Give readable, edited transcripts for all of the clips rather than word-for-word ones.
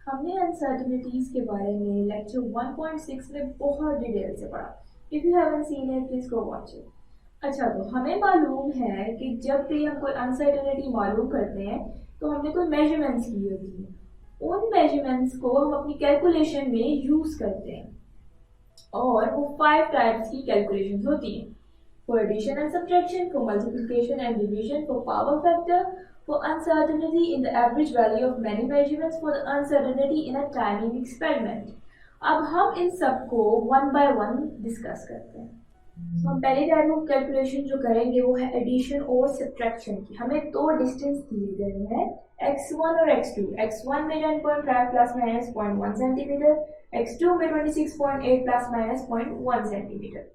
हमने अनसर्टेनिटीज के बारे में लेक्चर 1.6 में बहुत डिटेल से पढ़ा। If you haven't seen it please go watch it. अच्छा, तो हमें मालूम है कि जब भी हम कोई अनसर्टेनिटी मालूम करते हैं तो हमने कोई मेजरमेंट्स की होती हैं। उन मेजरमेंट्स को हम अपनी कैलकुलेशन में यूज करते हैं और वो 5 टाइप्स की कैलकुलेशंस होती हैं। For addition and subtraction, for multiplication and division, for power factor, for uncertainty in the average value of many measurements, for the uncertainty in a timing experiment. अब हम इन सबको वन बाय वन डिस्कस करते हैं। तो हम पहली type of calculation जो करेंगे वो है एडिशन और सब्ट्रैक्शन की। हमें दो डिस्टेंस दिए गए हैं x1 और x2। x1 में 10.5 प्लस माइनस 0.1 सेंटीमीटर, x2 में 26.8 प्लस माइनस 0.1 सेंटीमीटर।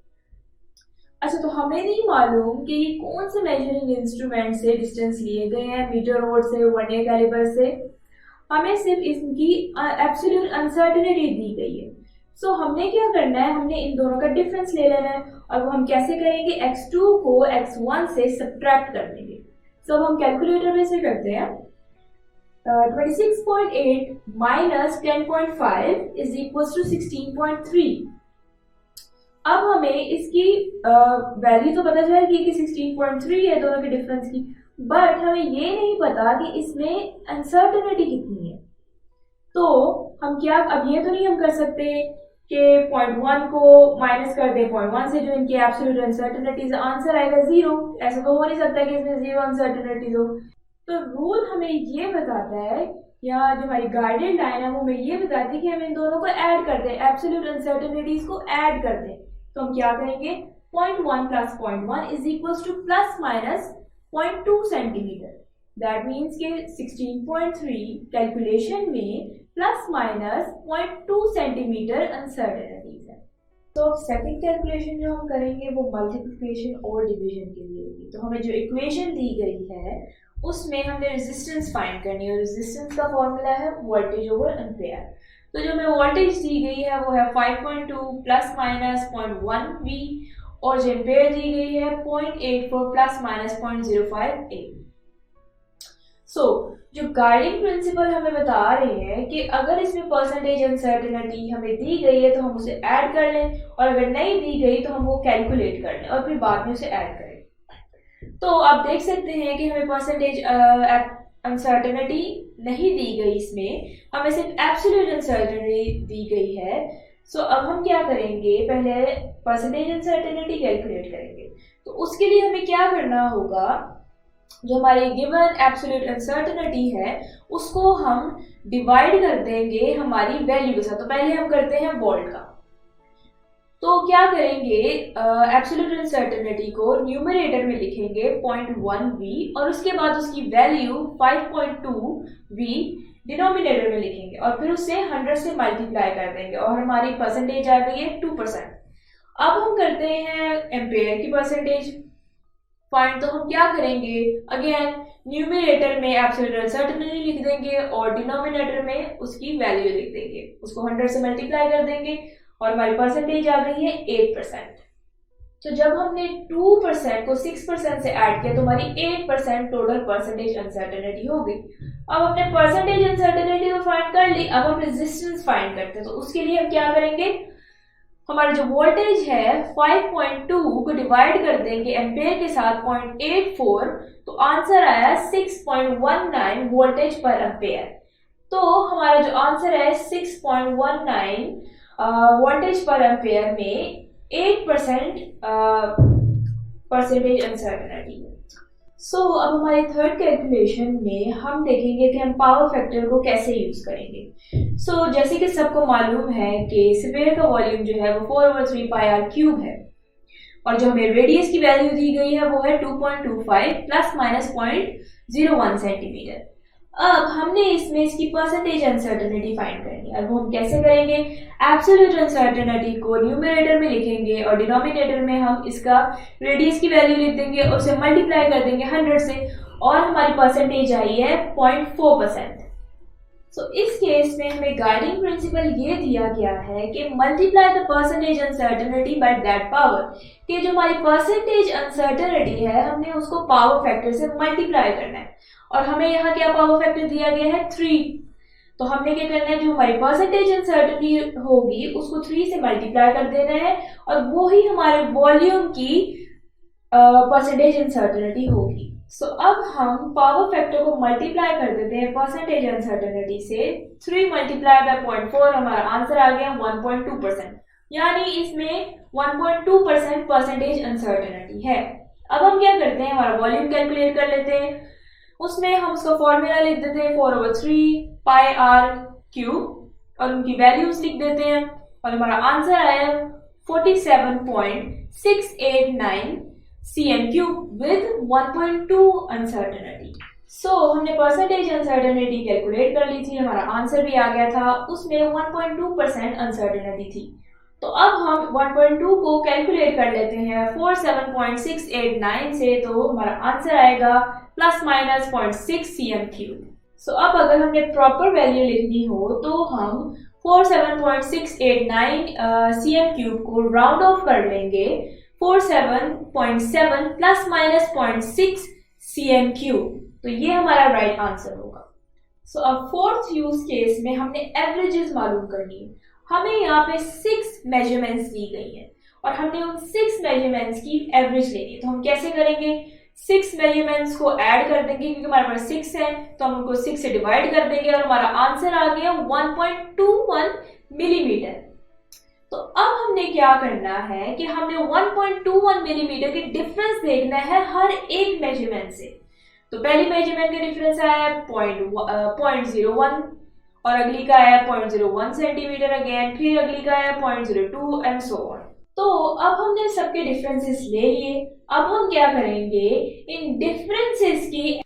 अच्छा, तो हमें नहीं मालूम कि ये कौन से मेजरिंग इंस्ट्रूमेंट से डिस्टेंस लिए गए हैं, मीटर रोड से, वर्नियर कैलिपर से। हमें सिर्फ इसकी एब्सोल्यूट अनसर्टेनिटी दी गई है। सो हमने क्या करना है, हमने इन दोनों का डिफरेंस ले लेना है और वो हम कैसे करेंगे, x2 को x1 से सब्ट्रैक्ट कर देंगे। सो हम कैलकुलेटर में से करते हैं 26.8 माइनस 10.5 इज इक्वल टू 16.3। अब हमें इसकी वैल्यू तो पता चल गई कि 16.3 है दोनों के डिफरेंस की, बट हमें ये नहीं पता कि इसमें अनसर्टेनिटी कितनी है। तो हम क्या, अब ये तो नहीं हम कर सकते कि 0.1 को माइनस कर दें 0.1 से, जो इनकी एब्सोल्यूट अनसर्टेनिटीज, आंसर आएगा 0। ऐसा तो हो नहीं सकता कि इसमें 0 अनसर्टेनिटीज हो। तो रूल हमें ये बताता है, या जो हमारी गाइडेड लाइन है वो हमें ये बताती है कि हम इन दोनों को ऐड कर दें, एब्सोल्यूट अनसर्टेनिटीज को ऐड कर दें। तो हम क्या करेंगे, 0.1 plus 0.1 is equal two plus minus 0.2 centimetre. That means के 16.3 कैलकुलेशन में प्लस माइनस 0.2 सेंटीमीटर अनसर्टेनिटीज है। तो सेकंड कैलकुलेशन जो हम करेंगे वो मल्टीप्लिकेशन और डिवीजन के लिए होगी। तो हमें जो इक्वेशन दी गई है उसमें हमने रेजिस्टेंस फाइंड करनी है। रेजिस्टेंस का फॉर्मूला है वोल्टेज ओवर एम्पेयर। तो जो हमें वोल्टेज दी गई है वो है 5.2 प्लस माइनस 0.1 V, और जो एम्पेयर दी गई है 0.84 प्लस माइनस 0.05 A। सो जो गाइडिंग प्रिंसिपल हमें बता रहे हैं कि अगर इसमें परसेंटेज अनसर्टेनिटी हमें दी गई है तो हम उसे ऐड कर लें, और अगर नहीं दी गई तो हम वो कैलकुलेट कर लें और फिर बाद में उसे ऐड करें। तो आप देख सकते हैं कि हमें परसेंटेज अनसर्टेनिटी नहीं दी गई, इसमें हमें सिर्फ एब्सोल्यूट अनसर्टेनिटी दी गई है। सो अब हम क्या करेंगे, पहले परसेंटेज अनसर्टेनिटी कैलकुलेट करेंगे। तो उसके लिए हमें क्या करना होगा, जो हमारी गिवन एब्सोल्यूट अनसर्टेनिटी है उसको हम डिवाइड कर देंगे हमारी वैल्यू के साथ। तो पहले हम करते हैं वोल्ट का। तो क्या करेंगे, एब्सोल्यूट अनसर्टेनिटी को न्यूमरेटर में लिखेंगे 0.1 V, और उसके बाद उसकी वैल्यू 5.2 V डिनोमिनेटर में लिखेंगे और फिर उससे 100 से मल्टीप्लाई कर देंगे और हमारी परसेंटेज आ गई है 2%। अब हम करते हैं एम्पेयर की परसेंटेज फाइंड। तो हम क्या करेंगे, अगेन न्यूमरेटर में एब्सोल्यूट अनसर्टेनिटी लिख देंगे और डिनोमिनेटर में उसकी वैल्यू लिख देंगे, उसको 100 से मल्टीप्लाई कर देंगे और हमारी परसेंटेज आ गई है 8%। तो जब हमने 2% को 6% से ऐड किया तो हमारी 8% टोटल परसेंटेज अनसर्टेनिटी हो गई। अब हमने परसेंटेज अनसर्टेनिटी तो फाइंड कर ली, अब हम रेजिस्टेंस फाइंड करते हैं। तो उसके लिए हम क्या करेंगे, हमारा जो वोल्टेज है 5.2 को डिवाइड कर देंगे एम्पेयर के साथ 0.84, तो आंसर आया 6.19 वोल्टेज पर एम्पेयर। तो हमारा जो आंसर है 6.19 वोल्टेज पर एम्पेयर में 8% परसेंटेज अनसर्टेनिटी है। सो अब हमारी थर्ड कैलकुलेशन में हम देखेंगे कि हम पावर फैक्टर को कैसे यूज करेंगे। सो जैसे कि सबको मालूम है कि स्फीयर का वॉल्यूम जो है वो 4/3 पाई आर क्यूब है, और जो हमें रेडियस की वैल्यू दी गई है वो है 2.25 प्लस माइनस 0.01 सेंटीमीटर। अब हमने इसमें इसकी परसेंटेज अनसर्टेनिटी फाइंड करनी है। अब हम कैसे करेंगे, एब्सोल्यूट अनसर्टेनिटी को न्यूमरेटर में लिखेंगे और डिनोमिनेटर में हम इसका रेडियस की वैल्यू लिख देंगे और उसे मल्टीप्लाई कर देंगे 100 से, और हमारी परसेंटेज आई है 0.4%। सो इस केस में हमें गाइडिंग प्रिंसिपल ये दिया गया है कि multiply the percentage uncertainty by that power, कि जो हमारी परसेंटेज अनसर्टेनिटी है हमने उसको पावर फैक्टर से मल्टीप्लाई करना है, और हमें यहाँ क्या पावर फैक्टर दिया गया है 3। तो हमने क्या करना है, जो हमारी परसेंटेज अनसर्टेनिटी होगी उसको 3 से मल्टीप्लाई कर देना है और वो ही हमारे वॉल्यूम की परसेंटेज अनसर्टेनिटी होगी। सो अब हम पावर फैक्टर को मल्टीप्लाई कर देते हैं परसेंटेज अनसर्टेनिटी से। 3 मल्टीप्लाई बाय 0.4, हमारा आंसर आ गया 1.2%, यानी इसमें 1.2% परसेंटेज अनसर्टेनिटी है। अब हम क्या करते हैं, हमारा वॉल्यूम कैलकुलेट कर लेते हैं। उसमें हम उसका फॉर्मूला लिख देते हैं 4/3 पाई आर क्यूब और उनकी वैल्यूज लिख देते हैं और हमारा आंसर आया 47.689 cm क्यूब विद 1.2 अनसर्टेनिटी। सो हमने परसेंटेज अनसर्टेनिटी कैलकुलेट कर ली थी, हमारा आंसर भी आ गया था, उसमें 1.2% अनसर्टेनिटी थी। तो अब हम 1.2 को कैलकुलेट कर लेते हैं 47.689 से, तो हमारा आंसर आएगा ±0.6 cm क्यूब। सो अब अगर हमने प्रॉपर वैल्यू लिखनी हो तो हम 47.689 cm क्यूब को राउंड ऑफ कर लेंगे 47.7 ±0.6 cm क्यूब, तो ये हमारा राइट आंसर होगा। सो अब फोर्थ यूज केस में हमने एवरेजेस मालूम करनी है। हमें यहाँ पे 6 मेजरमेंट्स दी गई हैं और हमने उन 6 मेजरमेंट्स की एवरेज लेनी है। तो हम कैसे करेंगे, 6 मेजरमेंट्स को ऐड कर देंगे, क्योंकि हमारे पास 6 है तो हम उनको 6 से डिवाइड कर देंगे और हमारा आंसर आ गया 1.21 मिलीमीटर। तो अब हमने क्या करना है कि हमने 1.21 मिलीमीटर की डिफरेंस देखना है हर एक मेजरमेंट से। तो पहली मेजरमेंट का डिफरेंस आया 0.01 और अगली का आया 0.01 सेंटीमीटर अगेन, फिर अगली का आया 0.02 एंड सो ऑन। तो अब हमने सबके डिफरेंसेस ले लिए। अब हम क्या करेंगे, इन डिफरेंसेस की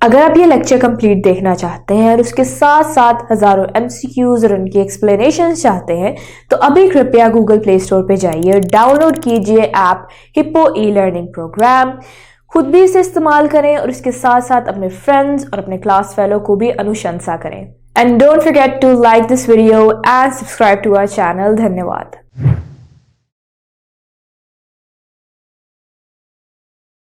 अगर आप ये लेक्चर कंप्लीट देखना चाहते हैं और उसके साथ साथ हज़ारों MCQs और उनकी एक्सप्लेनेशन चाहते हैं तो अभी कृपया गूगल प्ले स्टोर पे जाइए और डाउनलोड कीजिए ऐप हिप्पो ई-लर्निंग प्रोग्राम। खुद भी इसे इस्तेमाल करें और इसके साथ साथ अपने फ्रेंड्स और अपने क्लास फेलो को भी अनुशंसा करें। And don't forget to like this video and subscribe to our channel. धन्यवाद।